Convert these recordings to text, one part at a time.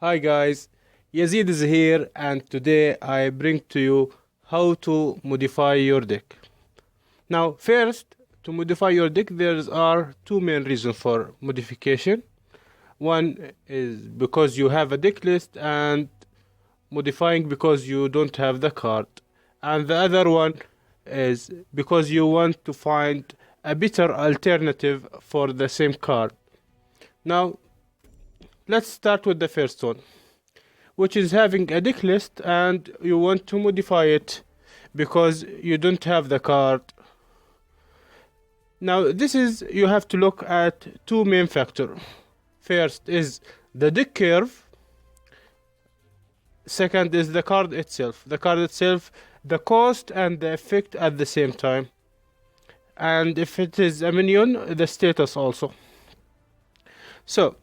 Hi guys, Yazid is here and today I bring to you how to modify your deck. Now first, to modify your deck there are two main reasons for modification. One is because you have a deck list and modifying because you don't have the card. And the other one is because you want to find a better alternative for the same card. Now let's start with the first one, which is having a deck list and you want to modify it because you don't have the card. Now this is, you have to look at two main factors. First is the deck curve. Second is the card itself. The card itself, the cost and the effect at the same time. And if it is a minion, the status also. So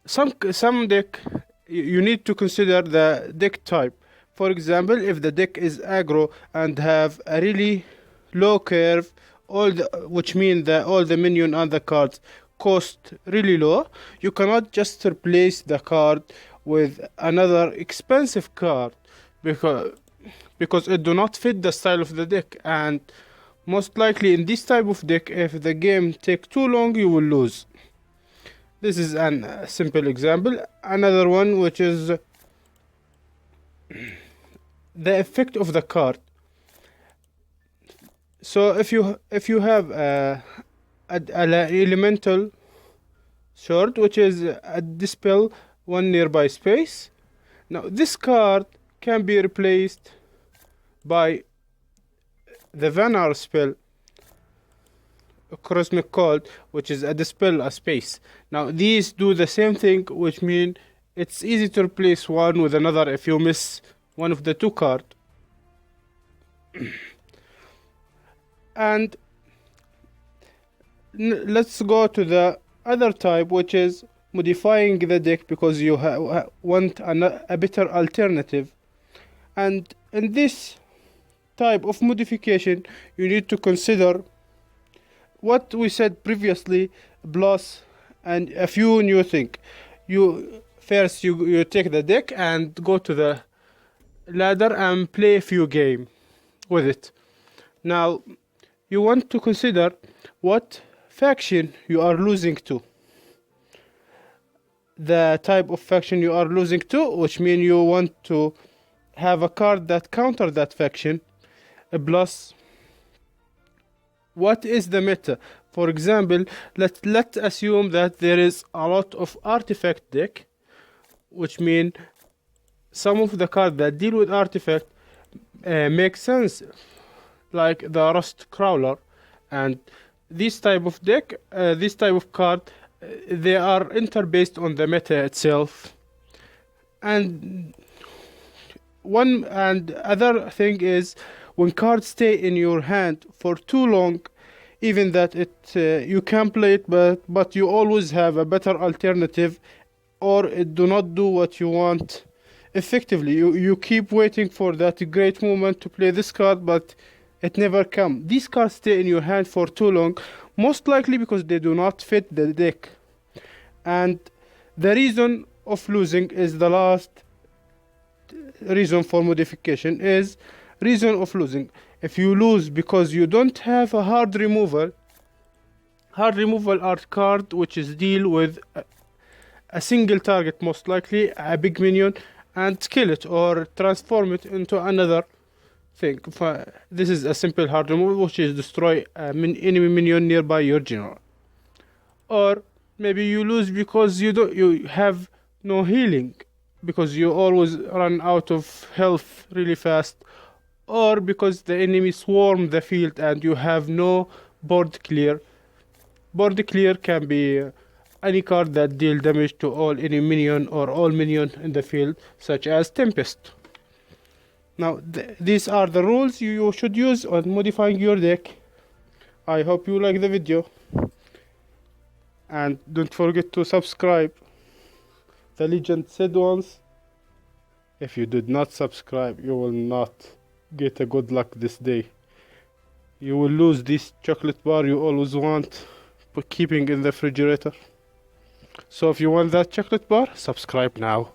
some deck, you need to consider the deck type. For example, if the deck is aggro and have a really low curve, which means that all the minion and the cards cost really low, you cannot just replace the card with another expensive card because it do not fit the style of the deck, and most likely in this type of deck, if the game take too long, you will lose. This is a simple example. Another one, which is the effect of the card. So if you have an elemental sword, which is a dispel one nearby space, now this card can be replaced by the Vanar spell, Cosmic Cold, which is a dispel a space. Now these do the same thing, which mean it's easy to replace one with another if you miss one of the two cards. And let's go to the other type, which is modifying the deck because you want a better alternative. And in this type of modification, you need to consider what we said previously, plus and a few new things. You take the deck and go to the ladder and play a few games with it. Now you want to consider what faction you are losing to. The type of faction you are losing to, which means you want to have a card that counter that faction, plus what is the meta. For example, let's assume that there is a lot of artifact deck, which mean some of the cards that deal with artifact make sense, like the Rust Crawler. And this type of deck, this type of card, they are inter-based on the meta itself. And one and other thing is, when cards stay in your hand for too long, even that you can play it, but you always have a better alternative, or it do not do what you want effectively. You keep waiting for that great moment to play this card, but it never comes. These cards stay in your hand for too long, most likely because they do not fit the deck. And the reason of losing is the last reason for modification, is reason of losing. If you lose because you don't have a hard removal are card which is deal with a single target, most likely a big minion, and kill it or transform it into another thing. This is a simple hard removal, which is destroy enemy minion nearby your general. Or maybe you lose because you have no healing, because you always run out of health really fast, or because the enemy swarm the field and you have no board clear. Board clear can be any card that deal damage to all enemy minion or all minion in the field, such as Tempest. Now these are the rules you should use on modifying your deck. I hope you like the video, and don't forget to subscribe. The legend said once, if you did not subscribe, you will not get a good luck this day. You will lose this chocolate bar you always want, keeping in the refrigerator. So if you want that chocolate bar, subscribe now.